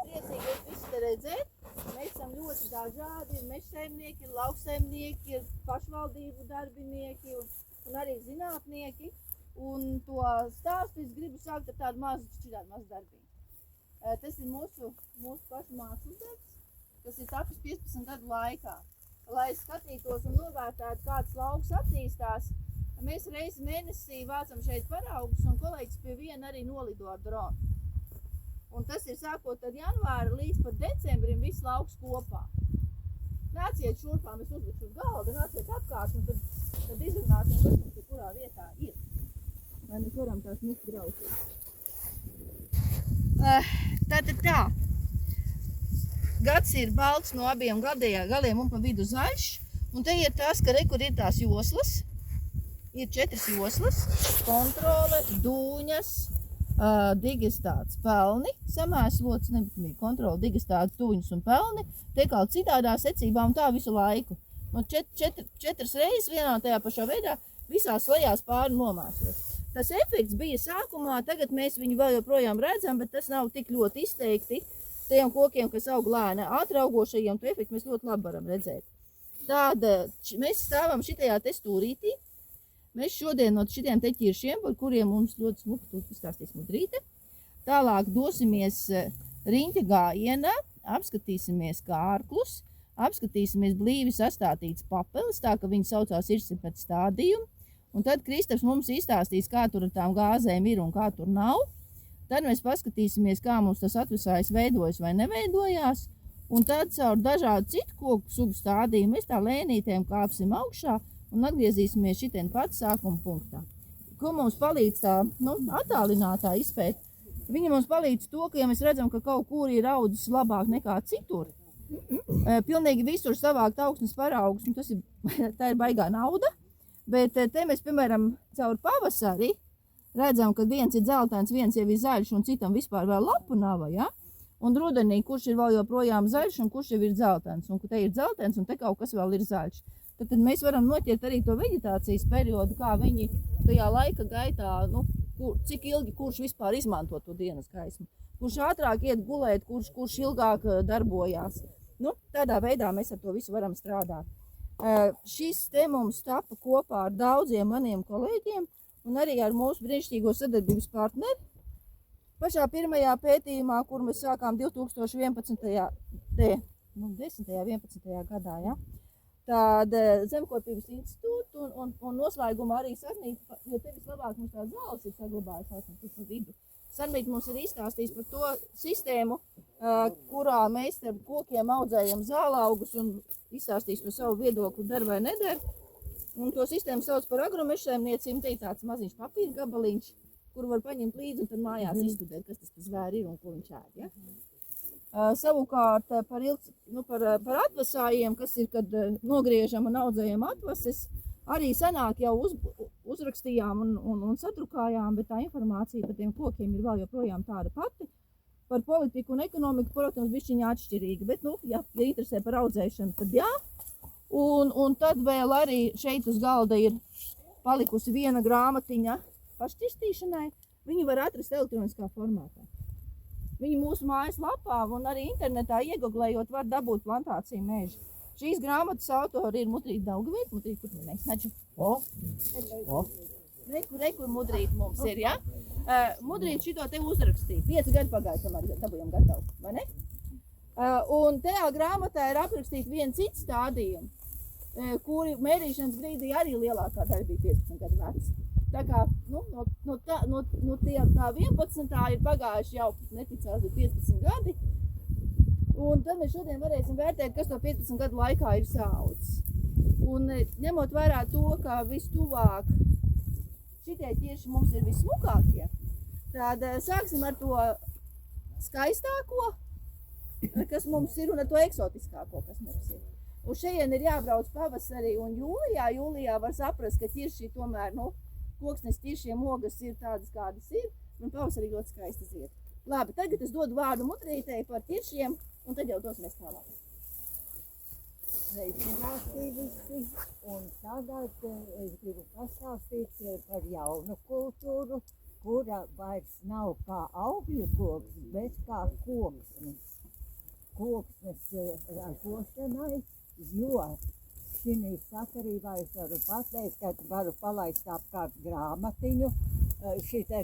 Priecīgi jūs visi te redzēt. Mēs esam ļoti dažādi, ir mežsaimnieki, ir lauksaimnieki, ir pašvaldību darbinieki un arī zinātnieki. Un to stāstu es gribu sākt ar tādu mazu darbiņu. Tas ir mūsu pašu mākslas darbs, kas ir tapis 15 gadu laikā. Lai skatītos un novērtētu, kāds lauks attīstās, mēs reizi mēnesī vācam šeit paraugus un kolēģis pie viena arī nolido ar dronu. Un tas ir sākot ar janvāra līdz pat decembrim viss lauks kopā. Nāciet šurpā, mēs uzlikšu uz galda, nāciet apkārt un tad izrunāsim, kas mums ir kurā vietā ir. Vai mēs varam tās muku braukt. Tātad tā. Gads ir balts no abiem galiem un pa vidu zaļš. Un te ir tas, ka kur ir tās joslas. Ir 4 joslas. Kontrole, dūņas, digestāts, pelni. Samēslots, nebija kontrole, digestāts, dūņas un pelni. Tiek kaut citādā secībā un tā visu laiku. Un 4 reizes vienā tajā pašā veidā visās lejās pāri nomēslos. Tas efekts bija sākumā, tagad mēs viņu vēl joprojām redzam, bet tas nav tik ļoti izteikti. Tiem kokiem, kas aug lēni, ātraugošajiem, to efektu mēs ļoti labi varam redzēt. Tāda, mēs stāvam šitajā te stūrītī. Mēs šodien no šitiem te ķiršiem, par kuriem mums ļoti smuki izstāstīs Mudrīte. Tālāk dosimies riņķa gājienā, apskatīsimies kārklus, apskatīsimies blīvi sastātītas papeles, tā ka viņi saucās irsi pēc stādījumu. Un tad Kristaps mums izstāstīs, kā tur ar tām gāzēm ir un kā tur nav. Tad mēs paskatīsimies, kā mums tas atvesājs veidojas vai neveidojās. Un tad caur dažādu citu koku sugu stādījumu mēs tā lēnītēm kāpsim augšā un atgriezīsimies šitien pats sākuma punktā. Ko mums palīdz tā attālinātā izpēta? Viņa mums palīdz to, ka ja mēs redzam, ka kaut kur ir audzis labāk nekā citur, pilnīgi visur savākt augsnes paraugus, un tā ir baigā nauda. Bet te mēs, piemēram, caur pavasari redzam, ka viens ir dzeltens, viens jau ir zaļš un citam vispār vēl lapu nav, ja? Un rudenī, kurš ir vēl joprojām zaļš un kurš jau ir dzeltens. Un te ir dzeltens un te kaut kas vēl ir zaļš. Tad mēs varam noķert arī to veģetācijas periodu, kā viņi tajā laika gaitā, cik ilgi kurš vispār izmanto to dienas gaismu. Kurš ātrāk iet gulēt, kurš ilgāk darbojās. Tādā veidā mēs ar to visu varam strādāt. Šis te mums tapa kopā ar daudziem maniem kolēģiem un arī ar mūsu brīnišķīgo sadarbības partneri. Pašā pirmajā pētījumā, kur mēs sākām 2011. gadā, ja? Tāda Zemkopības institūta un noslēgumā arī Sarmīta, jo te vislabāk mums tā zāles ir saglabājušās un tik pa vidu. Sarmīta mums arī izstāstīs par to sistēmu, kurā mēs ar kokiem audzējam zālaugus un izstāstīs par savu viedokli der vai neder. Un to sistēmu sauc par agromežsaimniecību, te ir tāds maziņš papīra gabaliņš, kuru var paņemt līdzi un tad mājās izstudēt, kas tas par zvēri ir un ko viņš ēd. Ja? Savukārt par atvasājiem, kas ir, kad nogriežam un audzējam atvases, arī senāk jau uzrakstījām un satrukājām, bet tā informācija par tiem kokiem ir vēl joprojām tāda pati. Par politiku un ekonomiku, protams, bišķiņā atšķirīga, bet, ja interesē par audzēšanu, tad jā. Un tad vēl arī šeit uz galda ir palikusi viena grāmatiņa pašķirstīšanai. Viņu var atrast elektroniskā formātā. Viņu mūsu mājas lapā un arī internetā ieguglējot var dabūt plantāciju mežu. Šīs grāmatas autori ir Mudrīte Daugavīte. Mudrīte, kur tu neesi? Kur Mudrīte mums ir, ja? Mudrīte šito te uzrakstīja. 5 gadi pagāja, kamēr dabujam gatavu, vai ne? Un tajā grāmatā ir aprakstīti viens cits stādījumi, kuri mērīšanas brīdī arī lielākā daļa bija 15 gadu veci. Tā kā no tā 11. ir pagājuši jau neticās 15 gadi. Un tad mēs šodien varēsim vērtēt, kas to 15 gadu laikā ir saaudzis. Un ņemot vērā to, ka vistuvāk šitie ķirši mums ir vissmukākie, tad sāksim ar to skaistāko, kas mums ir, un ar to eksotiskāko, kas mums ir. Un šeit ir jābrauc pavasarī un jūlijā. Jūlijā var saprast, ka ķirši tomēr, koksnes ķiršiem ogas ir tādas, kādas ir, un pavasarī ļoti skaisti zied. Labi, tagad es dodu vārdu Mudrītei par ķiršiem, un tad jau dosimies tālāk. Sveicināti visi, un tagad es gribu pastāstīt par jaunu kultūru, kura vairs nav kā augļu koks, bet kā koksnes. Koksnes ražošanai, jo šī sakarībā es varu pateikt, ka varu palaist apkārt grāmatiņu,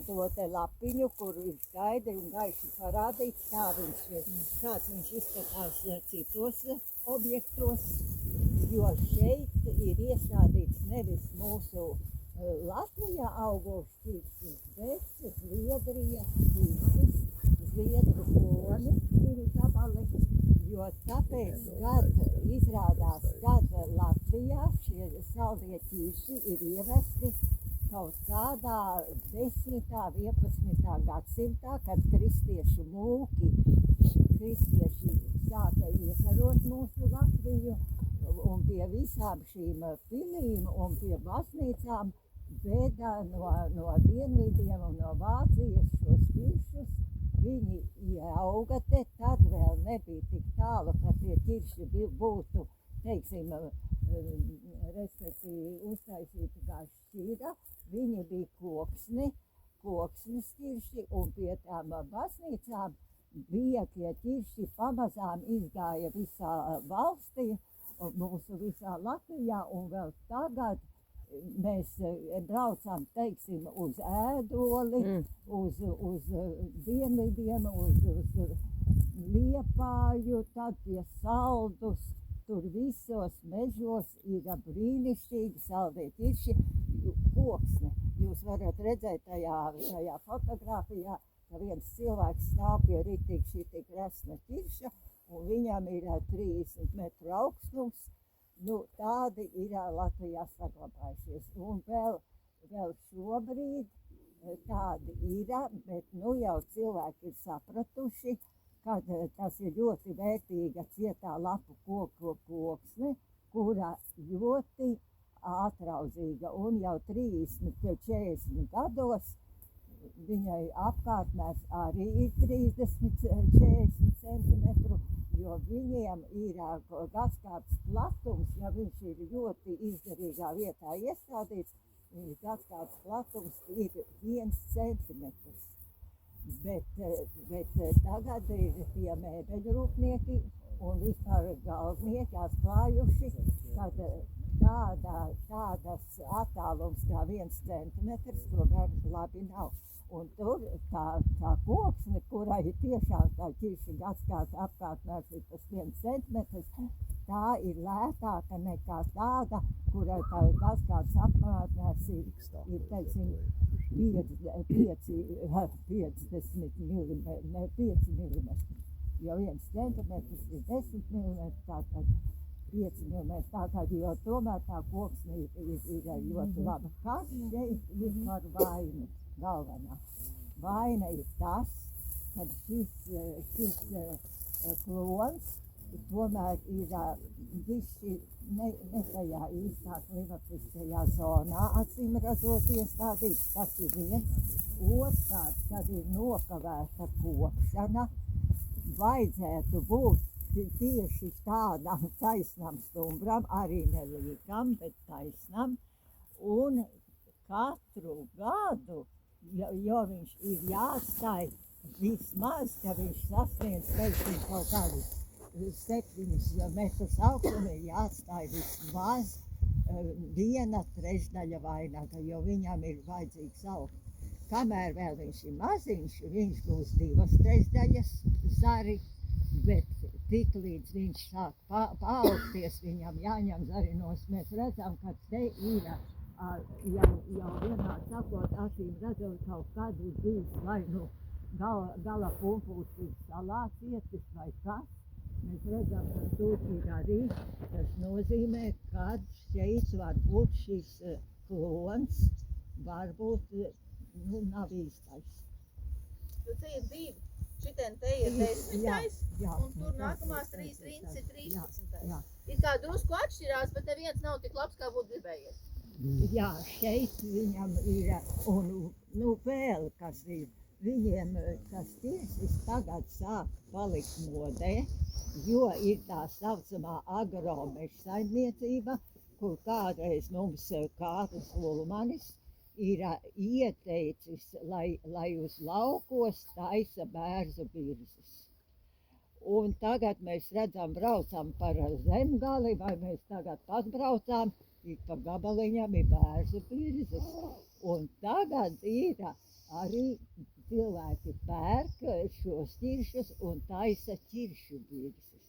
to te lapiņu, kur ir skaidri un gaiši parādīts, kāds viņš izskatās citos objektos, jo šeit ir iestādīts nevis mūsu Latvijā augošs ķirsis, bet Zviedrijas ķirsis, Zviedru kloni ir gabali, jo tāpēc, kad izrādās, kad Latvijā šie saldie ķirši ir ievesti kaut kādā 10. 11. gadsimtā, kad kristiešu kristieši sāka iekarot mūsu Latviju, un pie visām šīm pilīm un pie baznīcām veda no dienvidiem un no Vācijas šos ķiršus. Viņi ieauga te, tad vēl nebija tik tālu, ka tie ķirši būtu, teiksim, respektīvi uztaisīti kā šķīra. Viņi bija koksnes ķirši, un pie tām baznīcām bija tie ķirši pamazām izgāja visā valstī, mūsu visā Latvijā, un vēl tagad mēs braucam, teiksim, uz Ēdoli, uz dienvidiem, uz Liepāju, tad pie Saldus, tur visos mežos ir brīnišķīgi saldie ķirši, koksne. Jūs varat redzēt tajā fotogrāfijā, ka viens cilvēks stāv pie ritīgi šī resna ķirša, un viņam ir 30 metru augstums. Tādi ir Latvijā saglabājušies. Un vēl šobrīd tādi ir, bet jau cilvēki ir sapratuši, ka tas ir ļoti vērtīga cietā lapu koku koksne, kura ļoti ātraudzīga, un jau 30–40 gados viņai apkārtnēs arī ir 30–40 centimetru, jo viņiem ir gadskārtas platums, ja viņš ir ļoti izdarīgā vietā iestādīts, viņa gadskārtas platums ir 1 centimetrs. Bet tagad ir tie mēbeļrūpnieki un vispār galvnieki atklājuši, kad tādas attālums kā 1 centimetrs tomēr labi nav. Un tur tā koksne, kurai tiešām tā ķirša gadskārta apkārtnēs ir tas 1 centimetrs, tā ir lētāka nekā tāda, kurai tā gadskārtas apkārtnēs ir, teiksim, 50 mm, jo 1 centimetrs ir 10 mm, tātad 5 mm, tātad, jo tomēr tā koksne ir ļoti laba. Kas šeit vispār vaina? Galvenā vaina ir tas, ka šis klons tomēr ir visi ne tajā īstā klimatiskajā zonā, acīm redzot iestādīts, tas ir viens. Otrkārt, kad ir nokavēta kopšana, vajadzētu būt tieši tādam taisnam stumbram, arī nelīgam, bet taisnam, un katru gadu, jo viņš ir jāatstāj vismaz, ka viņš sasniedz, teiksim, kaut kādus 7 metrus augstumu, ir jāatstāj vismaz 1/3 vainaga, jo viņam ir vajadzīgs augt. Kamēr vēl viņš ir maziņš, viņš būs 2/3 zari, bet tik līdz viņš sāk paaugties, viņam jāņem zarinos. Mēs redzam, ka te ir jau vienā sakot, acīm redzot, kaut kad ir bijis vai gala pumpuls ir salācietis vai kas. Mēs redzam, ka tur ir arī, tas nozīmē, ka šeit var būt šis klons, varbūt nav īstais. Te ir 2. Šitien te ir 10. Un tur nākamās 3 rindas ir 13. Ir kā drusku atšķirās, bet neviens nav tik labs, kā būtu gribējies. Jā, šeit viņam ir, un vēl kas ir, viņiem tas ķirsis tagad sāk palikt modē, jo ir tā saucamā agromežsaimniecība, kur kādreiz mums Kārlis Ulmanis ir ieteicis, lai uz laukos taisa bērzu birzes. Un tagad mēs redzam, braucam par Zemgali, vai mēs tagad patbraucām, ik pa gabaliņam ir bērzu birzes. Un tagad ir arī cilvēki pērk šos ķiršus un taisa ķiršu birzes.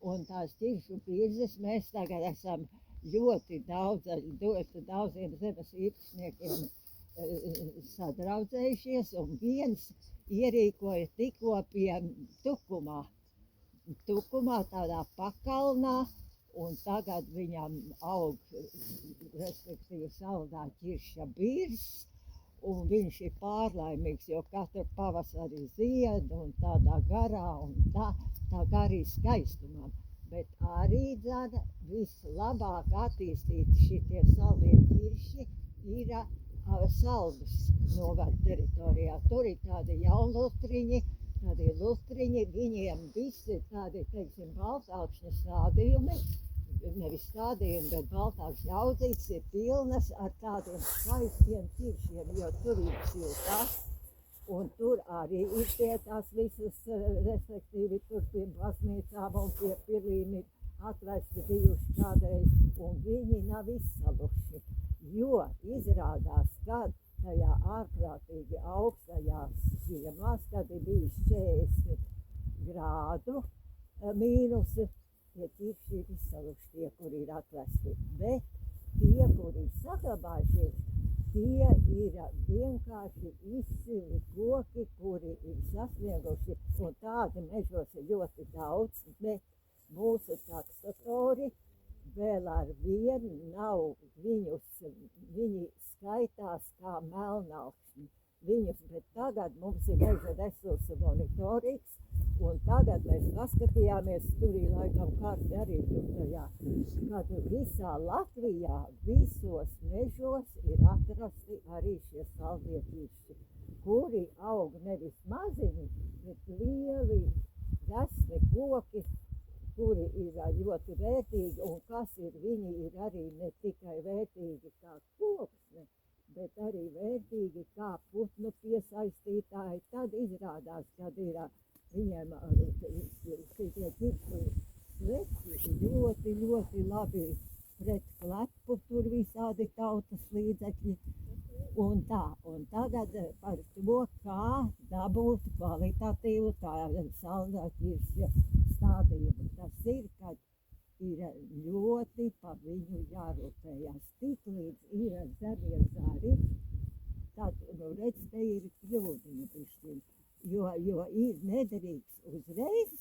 Un tās ķiršu birzes mēs tagad esam ļoti daudziem zemes īpašniekiem sadraudzējušies, un viens ierīkoja tikko pie Tukumā tādā pakalnā, un tagad viņam aug, respektīvi saldā ķirša birzes, un viņš ir pārlaimīgs, jo katru pavasari zied un tādā garā, un tā arī skaistumam. Bet arī dzana vislabāk attīstīti šitie saldie ķirši ir Saldus novada teritorijā. Tur ir tādi jaunlutriņi, viņiem visi tādi, teiksim, baltākšņa stādījumi, nevis stādījumi, bet baltākšņa audzītes ir pilnas ar tādiem skaistiem ķiršiem, jo tur ir siltās. Un tur arī ir tās visas, respektīvi, tur pie baznīcām un pie pilīm ir atvesti bijuši kādreiz, un viņi nav izsaluši. Jo izrādās, kad tajā ārprātīgi augstajās ziemās, kad ir bijis 40 grādu mīnusi, tie ķirši ir izsaluši, tie, kuri ir atvesti. Bet tie, kuri ir saglabājušies, tie ir vienkārši izcili koki, kuri ir sasnieguši, un tādi mežos ir ļoti daudz, bet mūsu taksatori vēl ar vienu nav viņi skaitās kā melnaukšņi. Bet tagad mums ir meža resursu monitorings, un tagad mēs paskatījāmies, tur ir laikam karti arī tur tajā, kad visā Latvijā, visos mežos ir atrasti arī šie saldie ķirši, kuri aug nevis maziņi, bet lieli, resni koki, kuri ir ļoti vērtīgi, un kas ir, viņi ir arī ne tikai vērtīgi kā koksne, bet arī vērtīgi kā putnu piesaistītāji. Tad izrādās, kad ir viņiem šitie ķirši sveci ļoti, ļoti labi pret klepu, tur visādi tautas līdzekļi. Un tagad par to, kā dabūt kvalitatīvu tādu saldā ķiršļa stādījumu. Tas ir, kad ir ļoti pa viņu jārūpējās. Tik līdz ir zemie zari, tad, redz, te ir kļūdiņa bišķiņ, jo ir nedrīkst uzreiz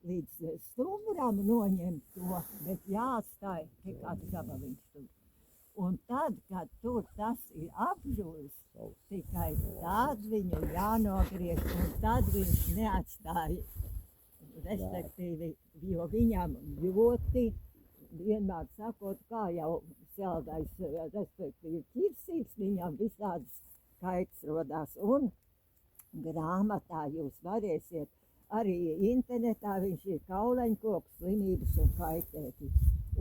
līdz stumuram noņemt to, bet jāatstāj kāds gabaliņš tur. Un tad, kad tur tas ir apžūlis, tikai tad viņu jānogriež, un tad viņš neatstāja, respektīvi, jo viņam ļoti, vienmēr sakot, kā jau saldais, respektīvi, ķirsīgs, viņam visādas kaits rodās. Un grāmatā jūs varēsiet, arī internetā viņš ir kauleņkoks, slimības un kaitēti.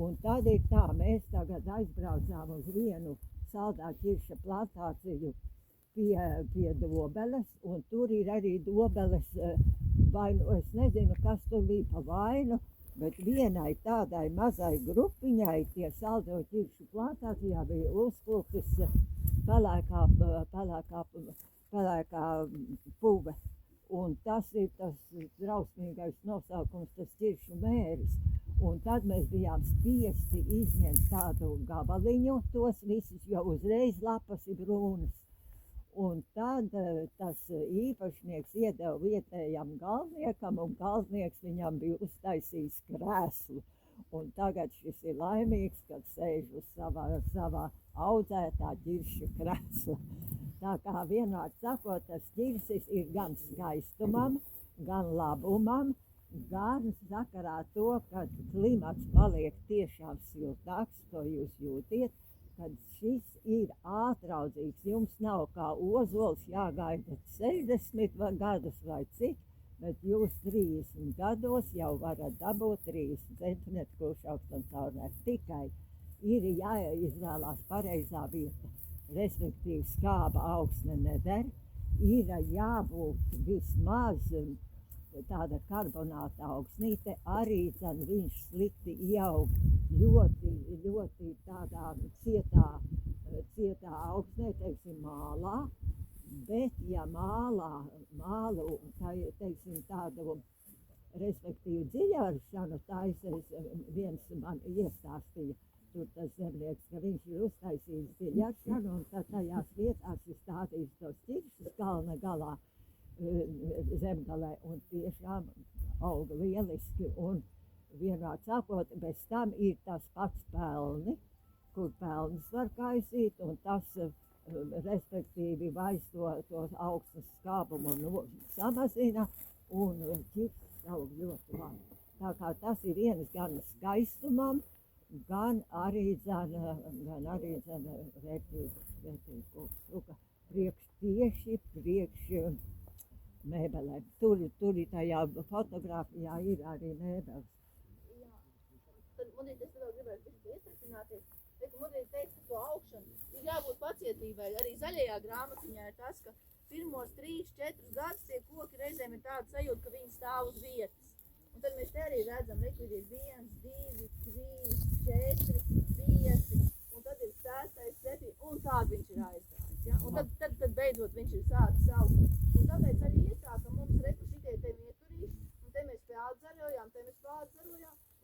Un tad ir tā, mēs tagad aizbraucām uz vienu saldā ķirša plantāciju pie Dobeles, un tur ir arī Dobeles vainu, es nezinu, kas tur bija pa vainu, bet vienai tādai mazai grupiņai tie saldo ķiršu plantācijā bija uzpulkis pelēkā puve. Un tas ir tas drausmīgais nosaukums, tas ķiršu mēris. Un tad mēs bijām spiesti izņemt tādu gabaliņu, tos visus, jo uzreiz lapas ir brūnas. Un tad tas īpašnieks iedeva vietējam galvniekam, un galvnieks viņam bija uztaisījis krēslu. Un tagad šis ir laimīgs, kad sēž uz savā audzētā ķirša krēsla. Tā kā vienmēr sakot, tas ķirsis ir gan skaistumam, gan labumam, gan sakarā to, kad klimats paliek tiešām siltāks, to jūs jūtiet, kad šis ir ātraudzīgs. Jums nav kā ozols jāgaida 60 gadus vai cik, bet jūs 30 gados jau varat dabūt 30 centimetru krušu augstums caurnēs. Tikai ir jāizvēlās pareizā vieta. respektīvi skāba augsne neder, ir jābūt vismaz tāda karbonāta augsnīte, arī viņš slikti ieaug ļoti tādā cietā augsnē, teiksim, mālā, bet ja mālu, teiksim, tādu, respektīvi dziļaršanu taisēs, viens man iestāstīja, tur tas zemnieks, ka viņš ir uztaisījis dziļaršanu, un tad tajās vietās ir stādījis tos ķiršus kalna galā, zemgalē, un tiešām auga lieliski, un vienmēr sakot, bez tam ir tas pats pelni, kur pelnis var kaisīt, un tas, respektīvi, vairs to augsnes skābumu samazina, un ķiršus aug ļoti labi. Tā kā tas ir viens gan skaistumam, gan arī vērtīgi koks, priekš mēbelēm. Tur tajā fotogrāfijā ir arī mēbeles. Jā. Tad, Mudīt, es vēl gribētu ieturpināties. Mudīt teica, ka to augšanu ir jābūt pacietībai. Arī zaļajā grāmatiņā ir tas, ka pirmos 3-4 gadus tie koki reizēm ir tāda sajūta, ka viņi stāv uz vietas. Un tad mēs te arī redzam, ka ir 1, 2, 3, 4, 5, un tad ir 6, 7, un tād viņš ir aizgājis. Ja? Un tad beidzot viņš ir sācis augt. Un tāpēc arī iesāka mums šitie te vieturīši, un te mēs pādzarojām, un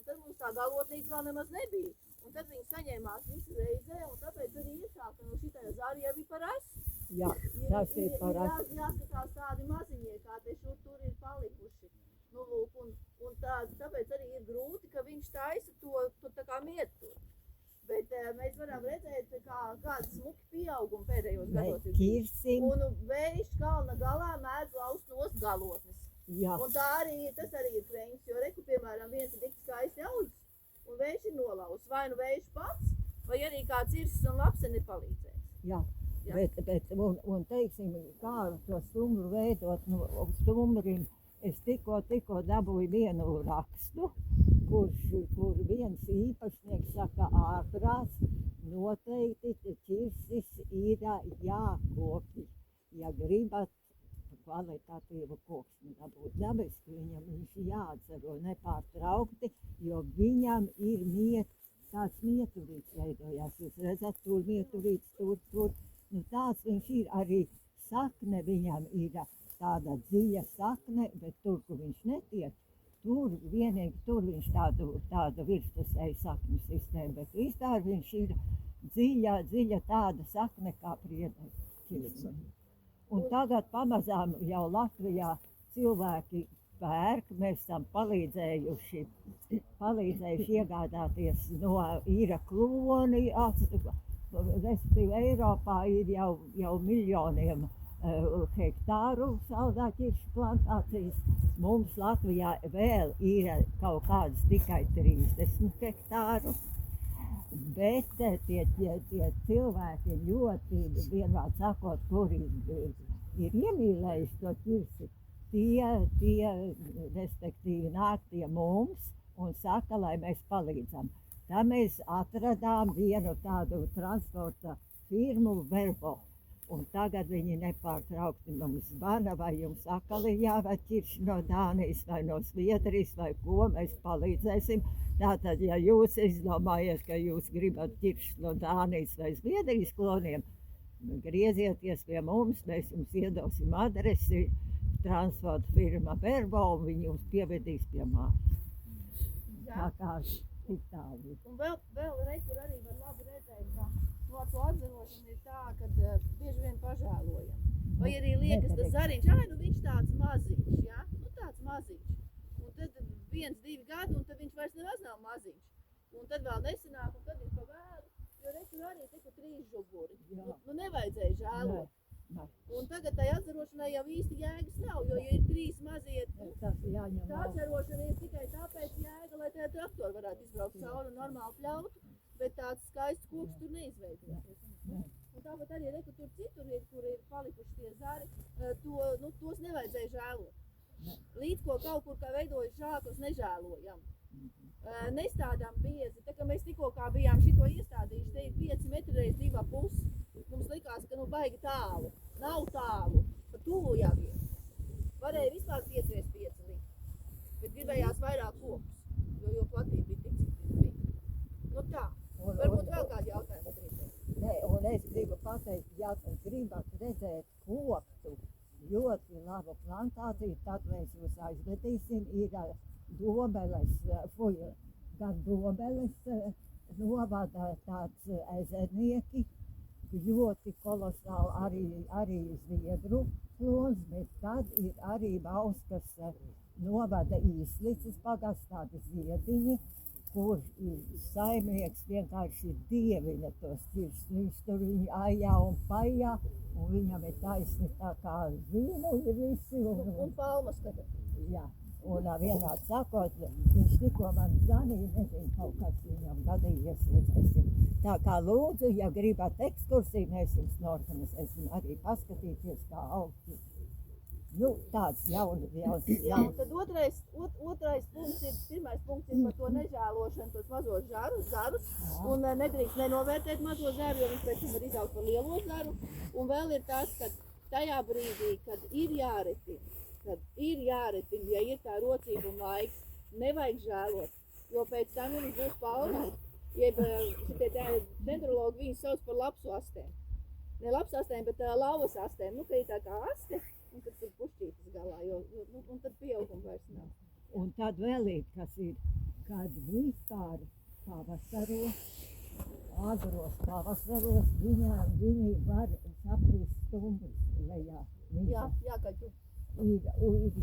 tad mums tā galotnīca vēl nemaz nebija. Un tad viņi saņēmās visu reizē, un tāpēc arī iesāka, nu šitajā zāri jau ir par asu. Jā, tas ir par asu. Jāskatās tādi maziņie, kā te tur ir palikuši. Nu, lūk, un tāpēc arī ir grūti, ka viņš taisa to tā kā mietu. Bet mēs varam redzēt, kāda smuki pieauguma pēdējos gados ir. Un vējš kalna galā mēdz laust nost galotnes. Jā. Un tas arī ir kreņķis, jo reku, piemēram, viens ir tik skaisti audzis, un vējš ir nolaus. Vai nu vējš pats, vai arī kāds irsis un lapse nepalīdzēs. Jā. Bet teiksim, kā to stumbru veidot, stumbrim, es tikko dabūju vienu rakstu, kur viens īpašnieks saka, ārprāts noteikti ķirsis ir jākopi, ja gribat kvalitatīvu koksni dabūt. Dabiski viņam viņš jāatzaro nepārtraukti, jo viņam ir tāds mieturīts veidojās. Jūs redzat, tur mieturīts, tur. Nu, tāds viņš ir, arī sakne viņam ir tāda dziļa sakne, bet tur, kur viņš netiek, tur viņš tādu virspusēju sakņu sistēmu, bet vispār viņš ir dziļa tāda sakne kā priedēļ. Un tagad pamazām jau Latvijā cilvēki pērk, mēs esam palīdzējuši iegādāties no īra kloni, respektīvi Eiropā ir jau miljoniem hektāru saldāķiršu plantācijas. Mums Latvijā vēl ir kaut kādas tikai 30 hektāru, bet tie cilvēki ļoti, vienmēr sakot, kuri ir iemīlējuši to ķirsi, tie respektīvi nāk pie mums un saka, lai mēs palīdzam. Tā mēs atradām vienu tādu transporta firmu Verbo. Un tagad viņi nepārtraukti mums zvana, vai jums akali jāved ķirši no Dānijas vai no Zviedrijas vai ko, mēs palīdzēsim. Tātad, ja jūs izdomājat, ka jūs gribat ķiršus no Dānijas vai Zviedrijas kloniem, griezieties pie mums, mēs jums iedosim adresi, transporta firma Verbo, un viņi jums pievedīs pie mājas. Tā kā tik tālu. Un vēl kur arī var labi redzēt, ka no to atzarošana ir tā, ka bieži vien pažēlojam. Vai arī liekas tas zariņš, viņš tāds maziņš, ja? Nu tāds maziņš. Un tad 1-2 gadi, un tad viņš vairs nemaz nav maziņš. Un tad vēl nesanāk, un tad ir pa vēlu, jo rekur arī tiku 3 žuburi. Nu nevajadzēja žēlot. Un tagad tai atzarošanai jau īsti jēgas nav, jo ja ir 3 mazie, tā atzarošana ir tikai tāpēc jēga, lai tajā traktori varētu izbraukt cauri un normāli pļautu. Bet tāds skaists koks tur neizveidosies. Un tāpat arī reku tur citur ir, kur ir palikuši tie zari, tos nevajadzēja žēlot. Līdz ko kaut kur kā veidojas žākos, nežēlojam. Nestādām biezi. Tā kā mēs tikko kā bijām šito iestādījuši, te ir 5 metri reiz 2,5. Mums likās, ka baigi tālu. Nav tālu. Pa tuvu jau ir. Varēja vispār 5 reiz 5 likt. Bet gribējās vairāk kokus, jo platība bija tik, cik bija. Nu tā. Varbūt vēl kādi jautājumi drīzāk. Nē, un es gribu pateikt, ja gribat redzēt koptu ļoti labu plantāciju, tad mēs jūs aizvedīsim. Ir gan Dobeles novada tāds ezernieki, ļoti kolosāli arī Zviedru klons, bet tad ir arī Bauskas novada Īslices pagasts, tādi ziediņi, kur saimnieks vienkārši dievina tos ķiršus. Viņš tur viņu ajā un pajā, un viņam ir taisni tā kā vīnu ir visi. Un palmas tagad. Jā, un vienādi sakot, viņš tikko man zvanīja, nezinu, kaut kas viņam gadījies, redzēsim. Tā kā lūdzu, ja gribat ekskursiju, mēs jums norganizēsim arī paskatīties, kā augti. Nu, tāds jauns. Jā, un tad otrais punkts ir, pirmais punkts ir par to nežēlošanu, tos mazos zarus, un nedrīkst nenovērtēt mazo zaru, jo viņš pēc tam var izaugt par lielo zaru. Un vēl ir tas, ka tajā brīdī, kad ir jāretina, ja ir tā rocība un laiks, nevajag žēlot, jo pēc tam jums būs palmas, jeb šitie dendrologi viņus sauc par lapsu astēm. Ne lapsu astēm, bet lauvas astēm, nu, ka ir tā kā aste, un tad tur pušķītas galā, un tad pieauguma vairs nav. Un tad vēl ir, kas ir, kad vispār pavasaros, agros pavasaros, viņi var saprist stumbras lejā. Jā, jākaļķu. Ir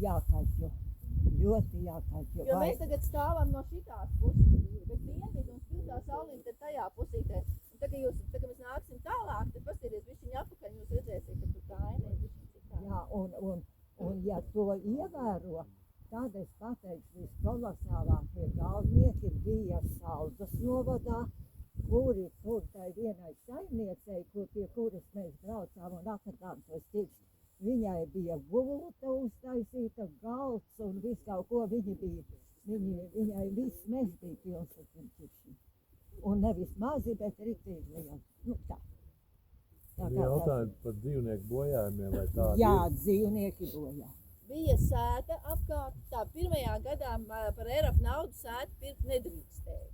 jākaļķu, ļoti jākaļķu. Jo mēs tagad stāvam no šitās puses, bet dienvidu un spiltā saulīte ir tajā pusītē. Un tā, ka mēs nāksim tālāk, tad paskatieties višķiņ apakaļ, jūs redzēsiet, ka tur tā aina ir višķiņ citā. Jā, un ja to ievēro, tad es pateikšu, viskolosālākie galvnieki bija Saldas novadā, kuri tur tai vienai saimniecei, pie kuras mēs braucām un atradām tos ķiršus. Viņai bija gulta uztaisīta, galds un viss kaut ko viņai viss mežs bija pilns ar tiem ķiršiem. Un nevis mazi, bet riktīgi lieli. Nu tā. Jautājumi par dzīvnieku bojājumiem vai tādi? Jā, dzīvnieki bojā. Bija sēta apkārt, tā pirmajā gadā par Eiropu naudu sētu pirkt nedrīkstēja.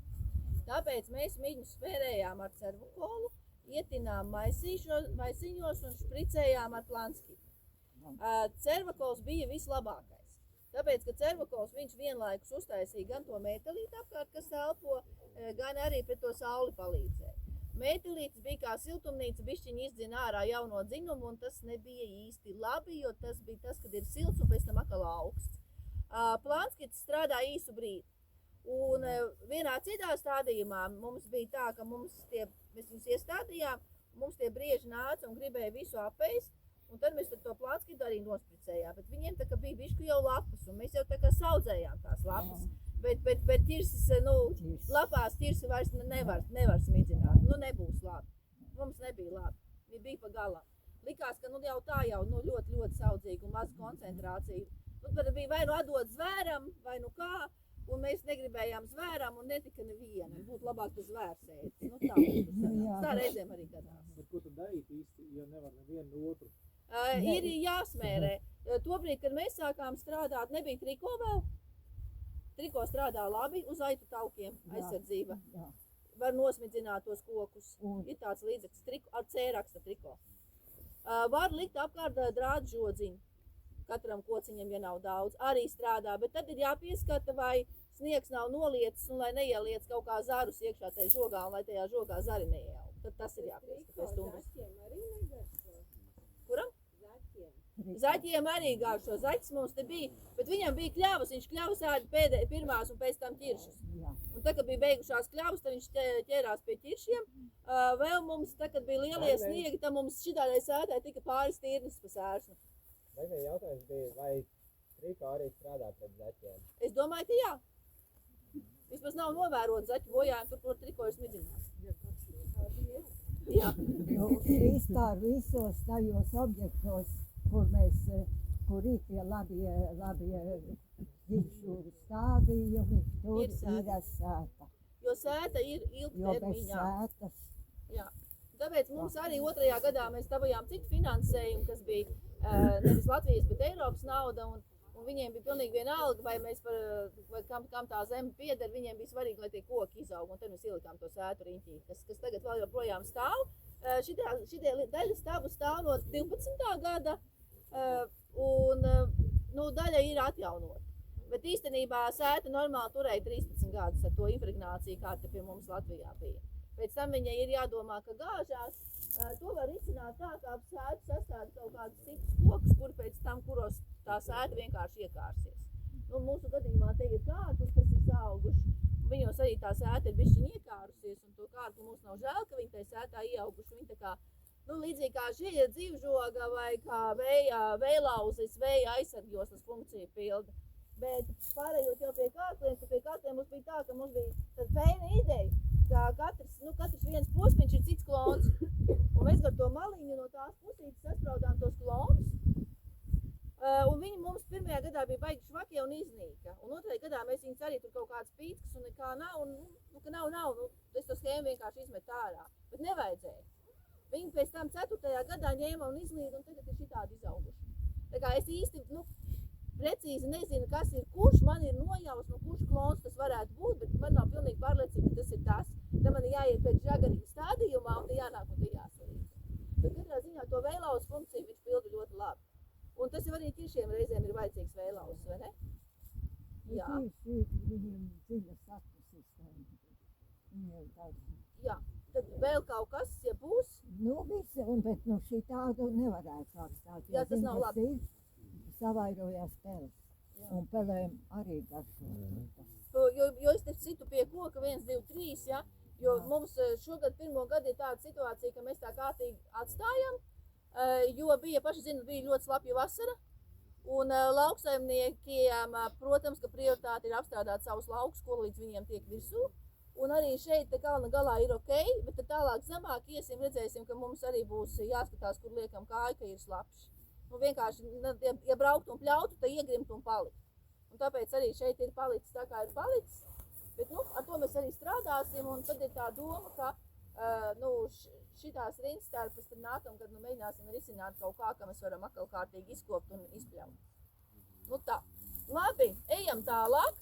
Tāpēc mēs viņus spērējām ar cervukolu, ietinām maisiņos un špricējām ar planski. Cervakols bija vislabākais, tāpēc, ka cervakols viņš vienlaikus uztaisīja gan to mētelīti apkārt, kas elpo, gan arī pret to sauli palīdzēja. Mētelītis bija kā siltumnīca, bišķiņi izdzina ārā jauno dzinumu, un tas nebija īsti labi, jo tas bija tas, kad ir silts un pēc tam atkal augsts. Planskits strādāja īsu brīdi. Un vienā citā stādījumā mums bija tā, ka mēs viņus iestādījām, mums tie brieži nāca un gribēja visu apēst, un tad mēs to planskitu arī nospricējām. Bet viņiem tā kā bija bišku jau lapas, un mēs jau tā kā saudzējām tās lapas. Bet tirsis, lapās tirsi vairs nevar smidzināt. Nu, nebūs labi. Mums nebija labi. Viņi bija pa galā. Likās, ka jau tā ļoti, ļoti saudzīgi un maz koncentrācija. Tad bija vai nu atdot zvēram, vai nu kā. Un mēs negribējām zvēram un netika neviena. Būtu labāk tas zvērsēdis. Nu, tā reizēm arī gadās. Bet ko tad darīt īsti, ja nevar nevienu otru? Ir jāsmērē. Tobrīd, kad mēs sākām strādāt, nebija triko vēl. Triko strādā labi uz aitu taukiem aizsardzība. Var nosmidzināt tos kokus. Ir tāds līdzeklis ar C-raksta triko. Var likt apkārt drādu žodziņu. Katram kociņam, ja nav daudz, arī strādā. Bet tad ir jāpieskata, vai sniegs nav noliecis un lai neieliec kaut kā zarus iekšā tajā žogā un lai tajā žogā zari neieaug. Tad tas ir jāpieskata. Kuram? Zaķiem arī garšo. Zaķis mums te bija, bet viņam bija kļavas. Viņš kļavas ēda pirmās un pēc tam ķiršus. Un tā, kad bija beigušās kļavas, tad viņš ķērās pie ķiršiem. Vēl mums, tā, kad bija lielie sniegi, tad mums šitādai sētai tika pāris tīrnis pa sērsnu. Vai jautājums bija, vai triko arī strādā pret zaķiem? Es domāju, ka jā. Vismaz nav novērot zaķu bojājumu, tur triko ir smidzināt. Jā. Vispār visos tajos objektos, kur ir tie labie ģipšu stādījumi, tur Ir sēta. ir sēta. Jo sēta ir Jo bez ilgtermiņā. sētas. Jā. Tāpēc mums arī 2. gadā mēs dabūjām citu finansējumu, kas bija nevis Latvijas, bet Eiropas nauda, un viņiem bija pilnīgi vienalga, vai mēs vai kam tā zeme pieder, viņiem bija svarīgi, lai tie koki izaug, un tad mēs ielikām to sētu riņķī, kas tagad vēl joprojām stāv. Šitie daļa stāv no 12. gada, un daļa ir atjaunota. Bet īstenībā sēta normāli turēja 13 gadus ar to impregnāciju, kā te pie mums Latvijā bija. Pēc tam viņai ir jādomā, ka gāžās. To var izcināt tā, kā ap sētu sastāda kaut kādus citus kokus, kur pēc tam, kuros tā sēta vienkārši iekārsies. Mūsu gadījumā te ir kārklis, kas ir sauguši. Viņos arī tā sēta ir bišķiņ iekārusies, un to kārkli mums nav žēl, ka viņi tai sētā ieauguši. Viņi tā kā, līdzīgi kā žieļa dzīvžoga vai kā vējlauzes, vēja aizsargjoslas funkciju pilda. Bet pārējot jau pie kārkliem mums bija tā, ka mums bija tāda feina ideja, ka katrs viens posmiņš ir cits klons. Un mēs ar to maliņu no tās pusītes saspraudām tos klonus. Un viņi mums 1. gadā bija baigi švakie un iznīka. Un 2. gadā mēs viņus arī tur kaut kāds pītskas un nekā nav. Ka nav. Es to schēmu vienkārši izmetu ārā. Bet nevajadzēja. Viņi pēc tam 4. gadā ņēma un izlīda un tagad ir šitādi izauguši. Tā kā es īsti, precīzi nezinu, kas ir kurš, man ir nojausma, kurš klons tas varētu būt, bet man nav pilnīgi pārliecība, ka tas ir tas. Tad man ir jāiet pēc žagarīga stādījumā un te jānāk un te jāsalīdz. Bet katrā ziņā to vējlauz funkciju viņš pilda ļoti labi. Un tas jau arī ķiršiem reizēm ir vajadzīgs vējlauz, vai ne? Jā. Viņiem dziļa saktu sistēma. Viņiem tāda. Jā. Tad vēl kaut kas, ja būs? Visi, bet šī tādu nevarētu atstāt. Jā, tas nav labi. Savairojās peles. Un pelēm arī garšo. Jo es te citu pie koka 1, 2, 3, ja? Jo mums šogad 1. gadu ir tāda situācija, ka mēs tā kārtīgi atstājam, jo bija ļoti slapja vasara. Un lauksaimniekiem, protams, ka prioritāte ir apstrādāt savus laukus, ko līdz viņiem tiek virsū. Un arī šeit kalna galā ir ok, bet tad tālāk zemāk iesim, redzēsim, ka mums arī būs jāskatās, kur liekam kāju, ka ir slapš. Vienkārši, ja brauktu un pļautu, tad iegrimt un palikt. Un tāpēc arī šeit ir palicis tā, kā ir palicis. Bet, ar to mēs arī strādāsim, un tad ir tā doma, ka šitās rindstarpes tad nākamgad mēģināsim risināt kaut kā, ka mēs varam atkal kārtīgi izkopt un izpļaut. Tā. Labi, ejam tālāk.